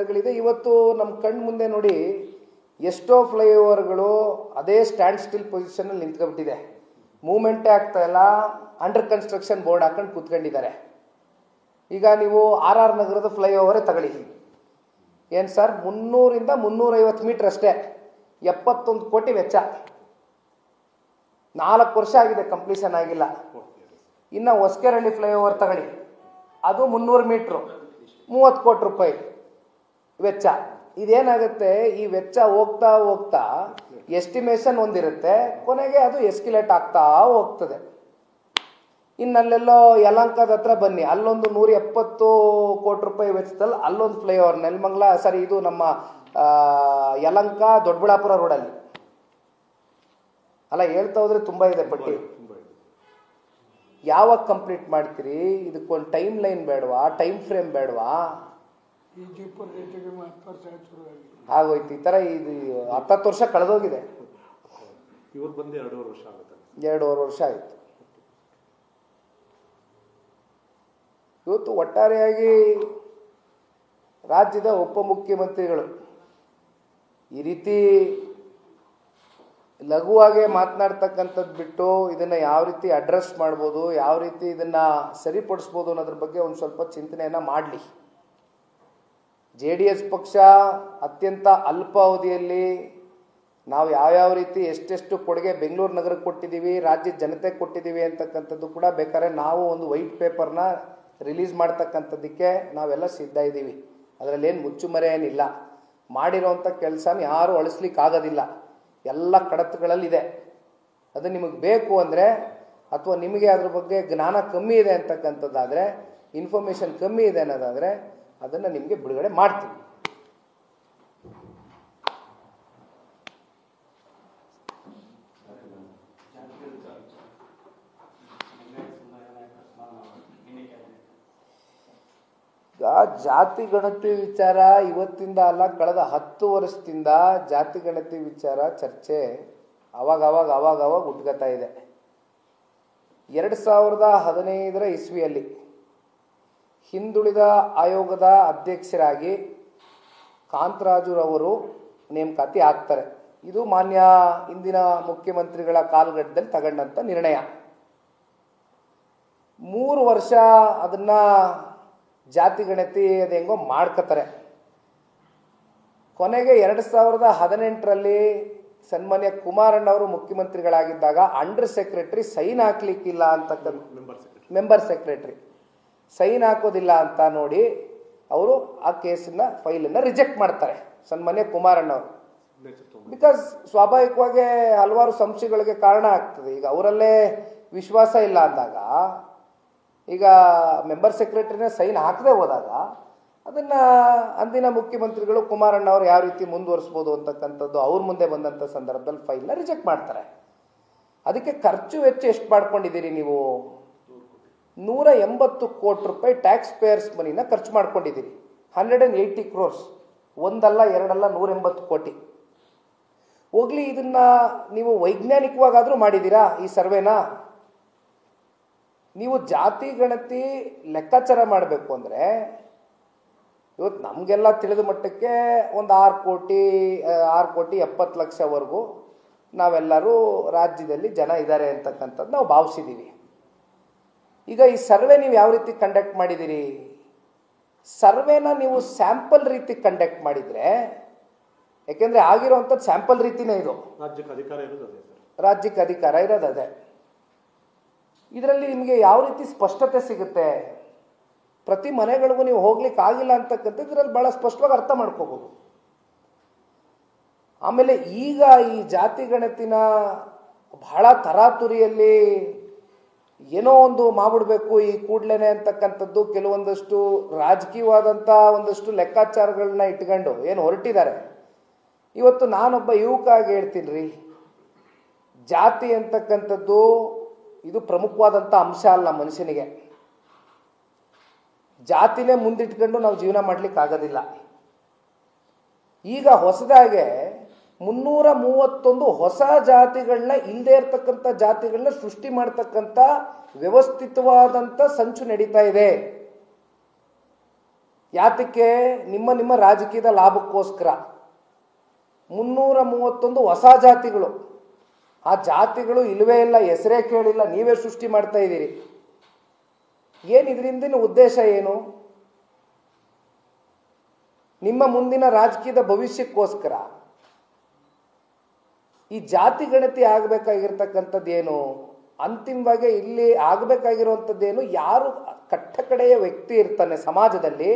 ವಿಚಾರಗಳಿದೆ. ಇವತ್ತು ನಮ್ಮ ಕಣ್ಣು ಮುಂದೆ ನೋಡಿ ಎಷ್ಟೋ ಫ್ಲೈಓವರ್ಗಳು ಅದೇ ಸ್ಟ್ಯಾಂಡ್ ಸ್ಟಿಲ್ ಪೊಸಿಷನಲ್ಲಿ ನಿಂತ್ಕೊಂಡ್ಬಿಟ್ಟಿದೆ, ಮೂವ್ಮೆಂಟೇ ಆಗ್ತಾ ಇಲ್ಲ, ಅಂಡರ್ ಕನ್ಸ್ಟ್ರಕ್ಷನ್ ಬೋರ್ಡ್ ಹಾಕೊಂಡು ಕೂತ್ಕೊಂಡಿದ್ದಾರೆ. ಈಗ ನೀವು RR ನಗರದ ಫ್ಲೈಓವರೇ ತಗೊಳ್ಳಿ, ಏನು ಸರ್ 300 ಇಂದ 350 ಮೀಟರ್ ಅಷ್ಟೇ, 71 ಕೋಟಿ ವೆಚ್ಚ, 4 ವರ್ಷ ಆಗಿದೆ, ಕಂಪ್ಲೀಷನ್ ಆಗಿಲ್ಲ. ಇನ್ನು ಹೊಸಕೆರಳ್ಳಿ ಫ್ಲೈಓವರ್ ತಗೊಳ್ಳಿ, ಅದು 300 ಮೀಟ್ರು, 30 ಕೋಟಿ ರೂಪಾಯಿ ವೆಚ್ಚ. ಇದೇನಾಗುತ್ತೆ, ಈ ವೆಚ್ಚ ಹೋಗ್ತಾ ಹೋಗ್ತಾ ಎಸ್ಟಿಮೇಷನ್ ಒಂದಿರುತ್ತೆ, ಕೊನೆಗೆ ಅದು ಎಸ್ಕಿಲೇಟ್ ಆಗ್ತಾ ಹೋಗ್ತದೆ. ಇನ್ನಲ್ಲೆಲ್ಲೋ ಯಲಹಂಕದ ಹತ್ರ ಬನ್ನಿ, ಅಲ್ಲೊಂದು 170 ಕೋಟಿ ರೂಪಾಯಿ ವೆಚ್ಚದಲ್ಲಿ ಅಲ್ಲೊಂದು ಫ್ಲೈಓವರ್, ನೆಲಮಂಗಲ ಸರಿ, ಇದು ನಮ್ಮ ಯಲಹಂಕ ದೊಡ್ಡಬಳ್ಳಾಪುರ ರೋಡಲ್ಲಿ ಅಲ್ಲ, ಹೇಳ್ತಾ ಹೋದ್ರೆ ತುಂಬ ಇದೆ ಪಟ್ಟಿ. ಯಾವಾಗ ಕಂಪ್ಲೀಟ್ ಮಾಡ್ತೀರಿ? ಇದಕ್ಕೊಂದು ಟೈಮ್ ಲೈನ್ ಬೇಡವಾ, ಟೈಮ್ ಫ್ರೇಮ್ ಬೇಡವಾ? ಆಗೋಯ್ತು. ಈ ಥರ ಇದು 10 ವರ್ಷ ಕಳೆದೋಗಿದೆ, 2.5 ವರ್ಷ ಆಯಿತು. ಇವತ್ತು ಒಟ್ಟಾರೆಯಾಗಿ ರಾಜ್ಯದ ಉಪಮುಖ್ಯಮಂತ್ರಿಗಳು ಈ ರೀತಿ ಲಘುವಾಗಿ ಮಾತನಾಡ್ತಕ್ಕಂಥದ್ದು ಬಿಟ್ಟು ಇದನ್ನು ಯಾವ ರೀತಿ ಅಡ್ರೆಸ್ ಮಾಡ್ಬೋದು, ಯಾವ ರೀತಿ ಇದನ್ನು ಸರಿಪಡಿಸ್ಬೋದು ಅನ್ನೋದ್ರ ಬಗ್ಗೆ ಒಂದು ಸ್ವಲ್ಪ ಚಿಂತನೆಯನ್ನು ಮಾಡಲಿ. JDS ಪಕ್ಷ ಅತ್ಯಂತ ಅಲ್ಪ ಅವಧಿಯಲ್ಲಿ ನಾವು ಯಾವ್ಯಾವ ರೀತಿ ಎಷ್ಟೆಷ್ಟು ಕೊಡುಗೆ ಬೆಂಗಳೂರು ನಗರಕ್ಕೆ ಕೊಟ್ಟಿದ್ದೀವಿ, ರಾಜ್ಯದ ಜನತೆಗೆ ಕೊಟ್ಟಿದ್ದೀವಿ ಅಂತಕ್ಕಂಥದ್ದು ಕೂಡ ಬೇಕಾದ್ರೆ ನಾವು ಒಂದು ವೈಟ್ ಪೇಪರ್ನ ರಿಲೀಸ್ ಮಾಡ್ತಕ್ಕಂಥದ್ದಕ್ಕೆ ನಾವೆಲ್ಲ ಸಿದ್ಧ ಇದ್ದೀವಿ. ಅದರಲ್ಲೇನು ಮುಚ್ಚುಮರೆ ಏನಿಲ್ಲ. ಮಾಡಿರೋವಂಥ ಕೆಲಸನ ಯಾರೂ ಅಳಿಸ್ಲಿಕ್ಕಾಗೋದಿಲ್ಲ, ಎಲ್ಲ ಕಡತಗಳಲ್ಲಿದೆ. ಅದು ನಿಮಗೆ ಬೇಕು ಅಂದರೆ, ಅಥವಾ ನಿಮಗೆ ಅದ್ರ ಬಗ್ಗೆ ಜ್ಞಾನ ಕಮ್ಮಿ ಇದೆ ಅಂತಕ್ಕಂಥದ್ದಾದರೆ, ಇನ್ಫಾರ್ಮೇಷನ್ ಕಮ್ಮಿ ಇದೆ ಅನ್ನೋದಾದರೆ ಅದನ್ನು ನಿಮಗೆ ಬಿಡುಗಡೆ ಮಾಡ್ತೀವಿ. ಜಾತಿ ಗಣತಿ ವಿಚಾರ ಇವತ್ತಿಂದ ಅಲ್ಲ, ಕಳೆದ 10 ವರ್ಷದಿಂದ ಜಾತಿ ಗಣತಿ ವಿಚಾರ ಚರ್ಚೆ ಅವಾಗ ಹುಟ್ಕೋತಾ ಇದೆ. 2015 ಇಸ್ವಿಯಲ್ಲಿ ಹಿಂದುಳಿದ ಆಯೋಗದ ಅಧ್ಯಕ್ಷರಾಗಿ ಕಾಂತರಾಜುರವರು ನೇಮಕಾತಿ ಆಗ್ತಾರೆ. ಇದು ಮಾನ್ಯ ಇಂದಿನ ಮುಖ್ಯಮಂತ್ರಿಗಳ ಕಾಲಘಟ್ಟದಲ್ಲಿ ತಗೊಂಡಂಥ ನಿರ್ಣಯ. 3 ವರ್ಷ ಅದನ್ನು ಜಾತಿ ಗಣತಿ ಅದು ಹೆಂಗೋ ಮಾಡ್ಕೋತಾರೆ. ಕೊನೆಗೆ 2018ರಲ್ಲಿ ಸನ್ಮಾನ್ಯ ಕುಮಾರಣ್ಣವರು ಮುಖ್ಯಮಂತ್ರಿಗಳಾಗಿದ್ದಾಗ ಅಂಡರ್ ಸೆಕ್ರೆಟರಿ ಸೈನ್ ಹಾಕ್ಲಿಕ್ಕಿಲ್ಲ ಅಂತಕ್ಕಂಥ, ಮೆಂಬರ್ ಸೆಕ್ರೆಟರಿ ಸೈನ್ ಹಾಕೋದಿಲ್ಲ ಅಂತ ನೋಡಿ ಅವರು ಆ ಕೇಸನ್ನ ಫೈಲನ್ನು ರಿಜೆಕ್ಟ್ ಮಾಡ್ತಾರೆ ಸನ್ಮಾನ್ಯ ಕುಮಾರಣ್ಣವರು. ಬಿಕಾಸ್ ಸ್ವಾಭಾವಿಕವಾಗಿ ಹಲವಾರು ಸಂಶಯಗಳಿಗೆ ಕಾರಣ ಆಗ್ತದೆ. ಈಗ ಅವರಲ್ಲೇ ವಿಶ್ವಾಸ ಇಲ್ಲ ಅಂದಾಗ, ಈಗ ಮೆಂಬರ್ ಸೆಕ್ರೆಟರಿನ ಸೈನ್ ಹಾಕದೆ ಹೋದಾಗ ಅದನ್ನು ಅಂದಿನ ಮುಖ್ಯಮಂತ್ರಿಗಳು ಕುಮಾರಣ್ಣ ಅವರು ಯಾವ ರೀತಿ ಮುಂದುವರಿಸ್ಬೋದು ಅಂತಕ್ಕಂಥದ್ದು ಅವ್ರ ಮುಂದೆ ಬಂದಂಥ ಸಂದರ್ಭದಲ್ಲಿ ಫೈಲ್ನ ರಿಜೆಕ್ಟ್ ಮಾಡ್ತಾರೆ. ಅದಕ್ಕೆ ಖರ್ಚು ವೆಚ್ಚ ಎಷ್ಟು ಮಾಡ್ಕೊಂಡಿದ್ದೀರಿ ನೀವು? 180 ಕೋಟಿ ರೂಪಾಯಿ ಟ್ಯಾಕ್ಸ್ ಪೇಯರ್ಸ್ ಮನಿನ ಖರ್ಚು ಮಾಡ್ಕೊಂಡಿದ್ದೀರಿ. 180 crores, ಒಂದಲ್ಲ ಎರಡಲ್ಲ 180 ಕೋಟಿ. ಹೋಗ್ಲಿ, ಇದನ್ನ ನೀವು ವೈಜ್ಞಾನಿಕವಾಗಾದರೂ ಮಾಡಿದ್ದೀರಾ ಈ ಸರ್ವೆನ? ನೀವು ಜಾತಿ ಗಣತಿ ಲೆಕ್ಕಾಚಾರ ಮಾಡಬೇಕು ಅಂದರೆ ಇವತ್ತು ನಮಗೆಲ್ಲ ತಿಳಿದ ಮಟ್ಟಕ್ಕೆ ಒಂದು 6 ಕೋಟಿ 70 ಲಕ್ಷವರೆಗೂ ನಾವೆಲ್ಲರೂ ರಾಜ್ಯದಲ್ಲಿ ಜನ ಇದ್ದಾರೆ ಅಂತಕ್ಕಂಥದ್ದು ನಾವು ಭಾವಿಸಿದ್ದೀವಿ. ಈಗ ಈ ಸರ್ವೆ ನೀವು ಯಾವ ರೀತಿ ಕಂಡಕ್ಟ್ ಮಾಡಿದ್ದೀರಿ? ಸರ್ವೆನ ನೀವು ಸ್ಯಾಂಪಲ್ ರೀತಿ ಕಂಡಕ್ಟ್ ಮಾಡಿದರೆ, ಯಾಕೆಂದರೆ ಆಗಿರುವಂಥದ್ದು ಸ್ಯಾಂಪಲ್ ರೀತಿನೇ ಇದು, ರಾಜ್ಯಕ್ಕೆ ಅಧಿಕಾರ ಇರೋದು ಅದೇ. ಇದರಲ್ಲಿ ನಿಮಗೆ ಯಾವ ರೀತಿ ಸ್ಪಷ್ಟತೆ ಸಿಗುತ್ತೆ? ಪ್ರತಿ ಮನೆಗಳಿಗೂ ನೀವು ಹೋಗ್ಲಿಕ್ಕೆ ಆಗಿಲ್ಲ ಅಂತಕ್ಕಂಥದ್ದು ಇದರಲ್ಲಿ ಭಾಳ ಸ್ಪಷ್ಟವಾಗಿ ಅರ್ಥ ಮಾಡ್ಕೋಬೋದು. ಆಮೇಲೆ ಈಗ ಈ ಜಾತಿ ಗಣತಿನ ಬಹಳ ತರಾತುರಿಯಲ್ಲಿ ಏನೋ ಒಂದು ಮಾಡ್ಬಿಡ್ಬೇಕು ಈ ಕೂಡಲೇ ಅಂತಕ್ಕಂಥದ್ದು ಕೆಲವೊಂದಷ್ಟು ರಾಜಕೀಯವಾದಂಥ ಒಂದಷ್ಟು ಲೆಕ್ಕಾಚಾರಗಳನ್ನ ಇಟ್ಕೊಂಡು ಏನು ಹೊರಟಿದ್ದಾರೆ. ಇವತ್ತು ನಾನೊಬ್ಬ ಯುವಕ ಆಗಿ ಹೇಳ್ತೀನಿ ರೀ, ಜಾತಿ ಅಂತಕ್ಕಂಥದ್ದು ಇದು ಪ್ರಮುಖವಾದಂಥ ಅಂಶ ಅಲ್ಲ ಮನುಷ್ಯನಿಗೆ. ಜಾತಿನೇ ಮುಂದಿಟ್ಕೊಂಡು ನಾವು ಜೀವನ ಮಾಡ್ಲಿಕ್ಕೆ ಆಗೋದಿಲ್ಲ. ಈಗ ಹೊಸದಾಗೆ 331 ಹೊಸ ಜಾತಿಗಳನ್ನ, ಇಲ್ಲದೆ ಇರ್ತಕ್ಕಂಥ ಜಾತಿಗಳನ್ನ ಸೃಷ್ಟಿ ಮಾಡ್ತಕ್ಕಂಥ ವ್ಯವಸ್ಥಿತವಾದಂಥ ಸಂಚು ನಡೀತಾ ಇದೆ. ಯಾತಕ್ಕೆ? ನಿಮ್ಮ ರಾಜಕೀಯದ ಲಾಭಕ್ಕೋಸ್ಕರ 331 ಹೊಸ ಜಾತಿಗಳು. ಆ ಜಾತಿಗಳು ಇಲ್ಲವೇ ಇಲ್ಲ, ಹೆಸರೇ ಕೇಳಿಲ್ಲ, ನೀವೇ ಸೃಷ್ಟಿ ಮಾಡ್ತಾ ಇದ್ದೀರಿ. ಏನು ಇದರಿಂದಿನ ಉದ್ದೇಶ ಏನು? ನಿಮ್ಮ ಮುಂದಿನ ರಾಜಕೀಯದ ಭವಿಷ್ಯಕ್ಕೋಸ್ಕರ. ಈ ಜಾತಿ ಗಣತಿ ಆಗಬೇಕಾಗಿರ್ತಕ್ಕಂಥದ್ದೇನು? ಅಂತಿಮವಾಗಿ ಇಲ್ಲಿ ಆಗಬೇಕಾಗಿರುವಂಥದ್ದೇನು? ಯಾರು ಕಟ್ಟಕಡೆಯ ವ್ಯಕ್ತಿ ಇರ್ತಾನೆ ಸಮಾಜದಲ್ಲಿ,